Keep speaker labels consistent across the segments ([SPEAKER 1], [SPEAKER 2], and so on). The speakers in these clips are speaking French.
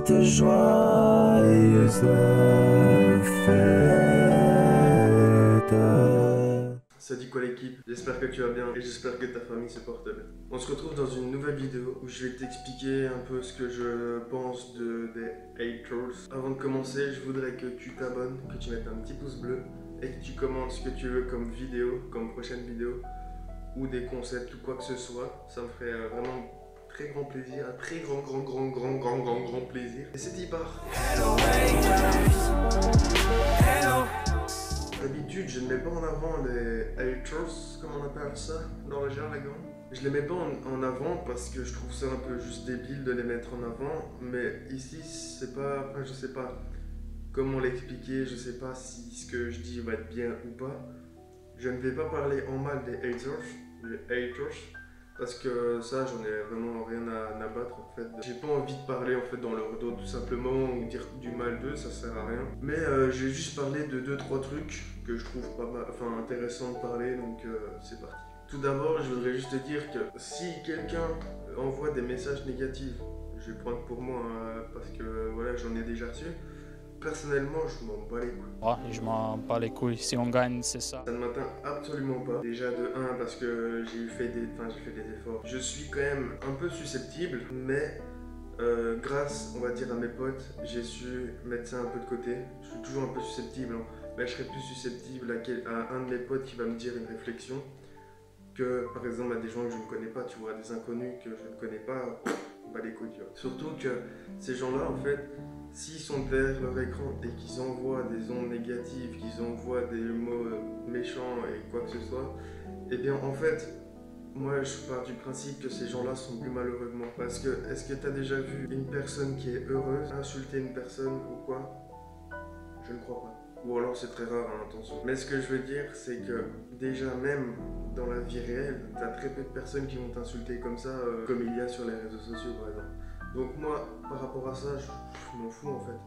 [SPEAKER 1] de joyeuse fête.
[SPEAKER 2] Salut quoi l'équipe, j'espère que tu vas bien et j'espère que ta famille se porte bien. On se retrouve dans une nouvelle vidéo où je vais t'expliquer un peu ce que je pense des haters. Avant de commencer, je voudrais que tu t'abonnes, que tu mettes un petit pouce bleu et que tu commentes ce que tu veux comme vidéo, comme prochaine vidéo ou des concepts ou quoi que ce soit. Ça me ferait vraiment très grand plaisir, un très grand plaisir. Et c'est y part. D'habitude, je ne mets pas en avant les haters, comme on appelle ça dans le jargon. Je les mets pas en avant parce que je trouve ça un peu juste débile de les mettre en avant, mais ici, c'est pas, enfin, je sais pas comment l'expliquer, je sais pas si ce que je dis va être bien ou pas. Je ne vais pas parler en mal des haters, parce que ça, j'en ai vraiment rien à battre en fait. J'ai pas envie de parler en fait dans leur dos tout simplement ou dire du mal d'eux, ça sert à rien. Mais j'ai juste parlé de 2-3 trucs que je trouve pas mal, enfin intéressant de parler, donc c'est parti. Tout d'abord, je voudrais juste te dire que si quelqu'un envoie des messages négatifs, je vais prendre pour moi parce que voilà, j'en ai déjà reçu. Personnellement, je m'en bats les couilles.
[SPEAKER 3] Ouais, je m'en bats les couilles. Si on gagne, c'est ça.
[SPEAKER 2] Ça ne m'atteint absolument pas. Déjà de 1 parce que j'ai fait des efforts. Je suis quand même un peu susceptible, mais grâce, on va dire, à mes potes, j'ai su mettre ça un peu de côté. Je suis toujours un peu susceptible, hein, mais je serais plus susceptible à un de mes potes qui va me dire une réflexion que par exemple à des gens que je ne connais pas, tu vois, des inconnus que je ne connais pas, bah les couilles, tu vois. Surtout que ces gens-là, en fait, s'ils sont derrière leur écran et qu'ils envoient des ondes négatives, qu'ils envoient des mots méchants et quoi que ce soit, eh bien en fait, moi je pars du principe que ces gens-là sont plus malheureux que moi. Parce que, est-ce que tu as déjà vu une personne qui est heureuse insulter une personne ou quoi? Je ne crois pas. Ou alors c'est très rare à l'intention. Mais ce que je veux dire, c'est que déjà même dans la vie réelle, tu as très peu de personnes qui vont t'insulter comme ça, comme il y a sur les réseaux sociaux par exemple. Donc moi, par rapport à ça, je m'en fous en fait.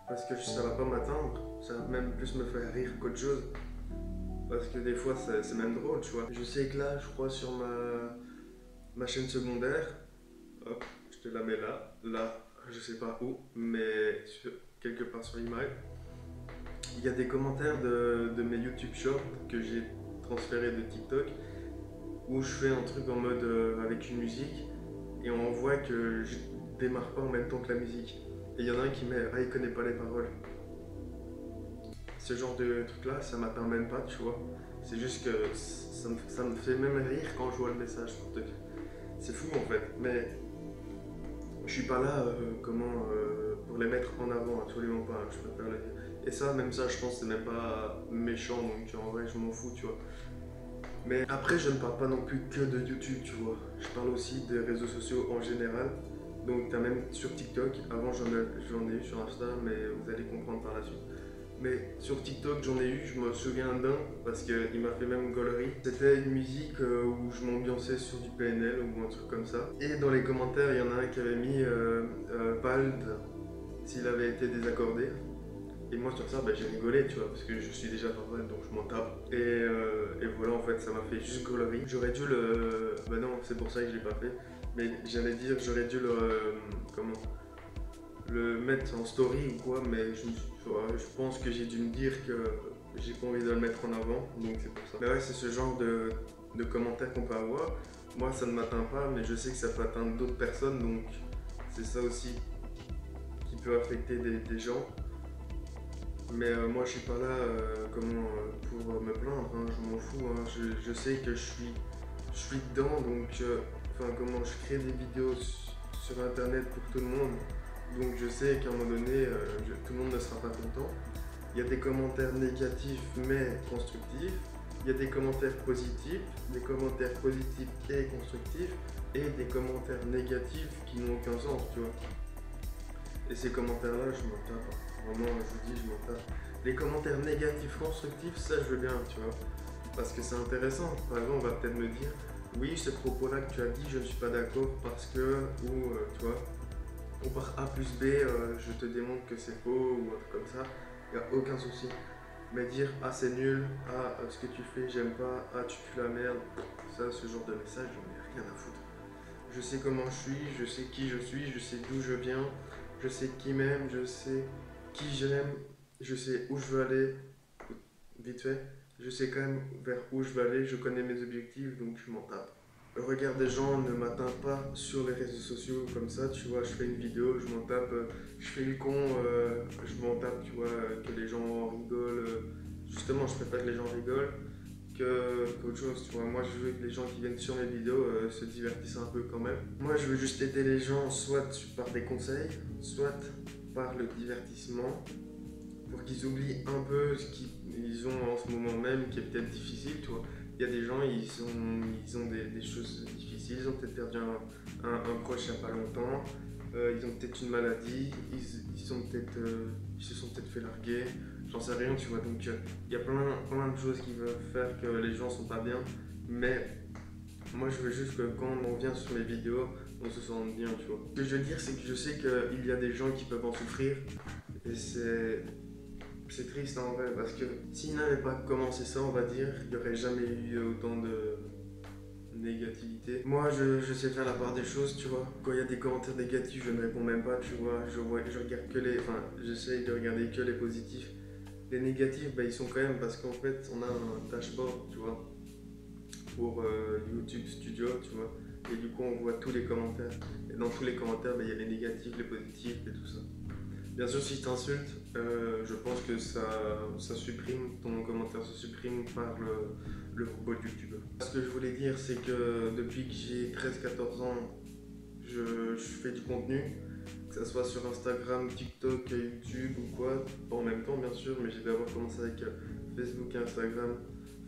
[SPEAKER 2] Parce que ça va pas m'atteindre, ça va même plus me faire rire qu'autre chose. Parce que des fois, c'est même drôle, tu vois. Je sais que là, je crois sur ma chaîne secondaire, hop, je te la mets là, je sais pas où, mais quelque part sur email. Il y a des commentaires de mes YouTube Shorts que j'ai transférés de TikTok où je fais un truc en mode avec une musique et on voit que je démarre pas en même temps que la musique. Et il y en a un qui met « Ah, il connaît pas les paroles ». Ce genre de truc là, ça m'atteint même pas, tu vois. C'est juste que ça me fait même rire quand je vois le message. C'est fou en fait, mais je suis pas là pour les mettre en avant, absolument pas, je préfère le dire. Et ça, même ça, je pense que c'est même pas méchant, donc en vrai, je m'en fous, tu vois. Mais après, je ne parle pas non plus que de YouTube, tu vois. Je parle aussi des réseaux sociaux en général. Donc, tu as même sur TikTok, avant j'en ai eu sur Insta, mais vous allez comprendre par la suite. Mais sur TikTok, j'en ai eu, je me souviens d'un, parce qu'il m'a fait même gaulerie. C'était une musique où je m'ambiançais sur du PNL ou un truc comme ça. Et dans les commentaires, il y en a un qui avait mis Pald s'il avait été désaccordé. Et moi sur ça, bah, j'ai rigolé, tu vois, parce que je suis déjà pas mal, donc je m'en tape. Et voilà, en fait, ça m'a fait juste gaulerie. J'aurais dû le... Bah non, c'est pour ça que je l'ai pas fait. Mais j'allais dire, j'aurais dû le mettre en story ou quoi, mais je pense que j'ai dû me dire que j'ai pas envie de le mettre en avant, donc c'est pour ça. Mais ouais, c'est ce genre de commentaires qu'on peut avoir. Moi, ça ne m'atteint pas, mais je sais que ça peut atteindre d'autres personnes, donc c'est ça aussi qui peut affecter des gens. Mais moi je suis pas là pour me plaindre, hein, je m'en fous, hein. Je sais que je suis dedans, donc je crée des vidéos sur internet pour tout le monde, donc je sais qu'à un moment donné tout le monde ne sera pas content. Il y a des commentaires négatifs mais constructifs, il y a des commentaires positifs et constructifs, et des commentaires négatifs qui n'ont aucun sens, tu vois. Et ces commentaires-là, je m'en tape. Vraiment, je vous dis, je m'en tape. Les commentaires négatifs, constructifs, ça, je veux bien, tu vois. Parce que c'est intéressant. Par exemple, on va peut-être me dire, oui, ce propos-là que tu as dit, je ne suis pas d'accord parce que, ou, tu vois, on part A plus B, je te démontre que c'est faux, ou un truc comme ça. Il n'y a aucun souci. Mais dire, ah, c'est nul, ah, ce que tu fais, j'aime pas, ah, tu pues la merde, ça, ce genre de message, j'en ai rien à foutre. Je sais comment je suis, je sais qui je suis, je sais d'où je viens. Je sais qui m'aime, je sais qui j'aime, je sais où je veux aller, vite fait. Je sais quand même vers où je veux aller, je connais mes objectifs, donc je m'en tape. Le regard des gens ne m'atteint pas sur les réseaux sociaux comme ça, tu vois, je fais une vidéo, je m'en tape, je fais le con, je m'en tape, tu vois, que les gens rigolent. Justement, je préfère que les gens rigolent qu'autre chose, tu vois. Moi, je veux que les gens qui viennent sur mes vidéos se divertissent un peu quand même. Moi, je veux juste aider les gens, soit par des conseils, soit par le divertissement, pour qu'ils oublient un peu ce qu'ils ont en ce moment même, qui est peut-être difficile, tu vois. Il y a des gens, ils ont des choses difficiles, ils ont peut-être perdu un proche il n'y a pas longtemps, ils ont peut-être une maladie, ils se sont peut-être fait larguer, j'en sais rien, tu vois. Donc il y a plein de choses qui peuvent faire que les gens sont pas bien, mais moi je veux juste que quand on vient sur mes vidéos, on se sente bien, tu vois. Ce que je veux dire, c'est que je sais qu'il y a des gens qui peuvent en souffrir, et c'est triste en vrai, parce que s'ils n'avaient pas commencé ça, on va dire, il n'y aurait jamais eu autant de négativité. Moi, je sais faire la part des choses, tu vois. Quand il y a des commentaires négatifs, je ne réponds même pas, tu vois. Je regarde que j'essaye de regarder que les positifs. Les négatifs, bah, ils sont quand même, parce qu'en fait, on a un dashboard, tu vois, pour YouTube Studio, tu vois. Et du coup, on voit tous les commentaires. Et dans tous les commentaires, bah, il y a les négatifs, les positifs et tout ça. Bien sûr, si je t'insulte, je pense que ça supprime, ton commentaire se supprime par le robot de YouTube. Ce que je voulais dire, c'est que depuis que j'ai 13-14 ans, je fais du contenu, que ce soit sur Instagram, TikTok, YouTube ou quoi, pas en même temps bien sûr, mais j'ai d'abord commencé avec Facebook et Instagram.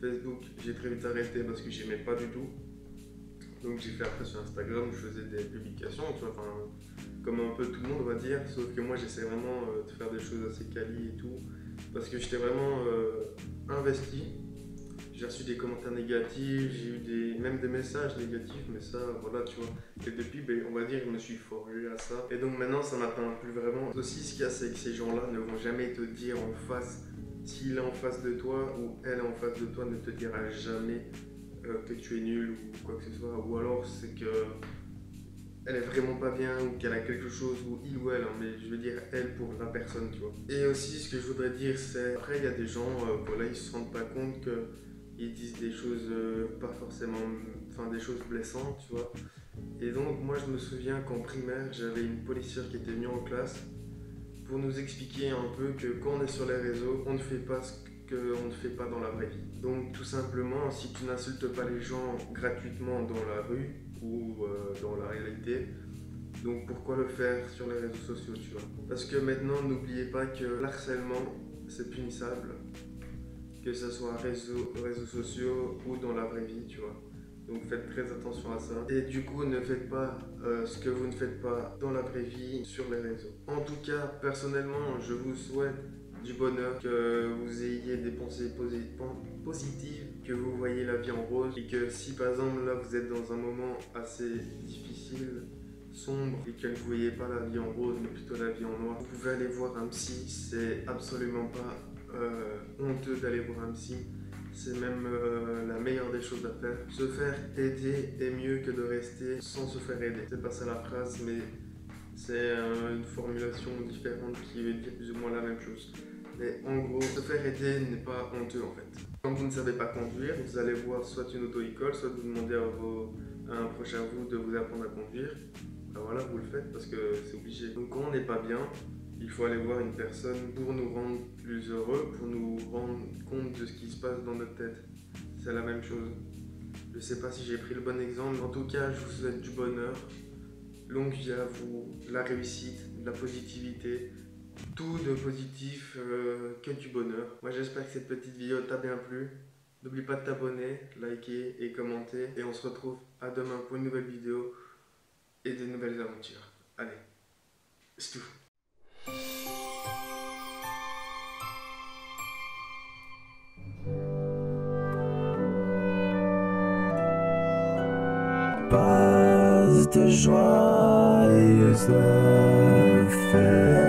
[SPEAKER 2] Facebook, j'ai très vite arrêté parce que j'aimais pas du tout. Donc j'ai fait après sur Instagram, je faisais des publications, tu vois, comme un peu tout le monde on va dire, sauf que moi j'essaie vraiment de faire des choses assez quali et tout, parce que j'étais vraiment investi. J'ai reçu des commentaires négatifs, j'ai eu même des messages négatifs, mais ça, voilà, tu vois. Et depuis, ben, on va dire, je me suis forgé à ça. Et donc maintenant, ça m'atteint plus vraiment. Aussi, ce qu'il y a, c'est que ces gens-là ne vont jamais te dire en face, s'il est en face de toi ou elle est en face de toi, ne te dira jamais que tu es nul ou quoi que ce soit, ou alors c'est que elle est vraiment pas bien ou qu'elle a quelque chose, ou il ou elle, hein, mais je veux dire elle pour la personne, tu vois. Et aussi ce que je voudrais dire, c'est après il y a des gens, voilà, ils se rendent pas compte qu'ils disent des choses pas forcément, enfin des choses blessantes, tu vois. Et donc moi je me souviens qu'en primaire, j'avais une policière qui était venue en classe pour nous expliquer un peu que quand on est sur les réseaux, on ne fait pas ce qu'on ne fait pas dans la vraie vie. Donc tout simplement, si tu n'insultes pas les gens gratuitement dans la rue ou dans la réalité, donc pourquoi le faire sur les réseaux sociaux, tu vois? Parce que maintenant, n'oubliez pas que l'harcèlement, c'est punissable, que ce soit réseaux sociaux ou dans la vraie vie, tu vois. Donc faites très attention à ça. Et du coup, ne faites pas ce que vous ne faites pas dans la vraie vie sur les réseaux. En tout cas, personnellement, je vous souhaite du bonheur, que vous ayez des pensées positives, que vous voyez la vie en rose, et que si par exemple là vous êtes dans un moment assez difficile, sombre, et que vous ne voyez pas la vie en rose mais plutôt la vie en noir, vous pouvez aller voir un psy. C'est absolument pas honteux d'aller voir un psy. C'est même la meilleure des choses à faire. Se faire aider est mieux que de rester sans se faire aider. C'est pas ça la phrase, mais c'est une formulation différente qui veut dire plus ou moins la même chose. Mais en gros, se faire aider n'est pas honteux en fait. Quand vous ne savez pas conduire, vous allez voir soit une auto-école, soit vous demandez à un proche à vous de vous apprendre à conduire. Ben voilà, vous le faites parce que c'est obligé. Donc quand on n'est pas bien, il faut aller voir une personne pour nous rendre plus heureux, pour nous rendre compte de ce qui se passe dans notre tête. C'est la même chose. Je sais pas si j'ai pris le bon exemple, en tout cas je vous souhaite du bonheur, longue vie à vous, la réussite, la positivité, tout de positif, que du bonheur. Moi j'espère que cette petite vidéo t'a bien plu. N'oublie pas de t'abonner, liker et commenter. Et on se retrouve à demain pour une nouvelle vidéo et de nouvelles aventures. Allez, c'est tout.
[SPEAKER 1] Base de joyeuse fête.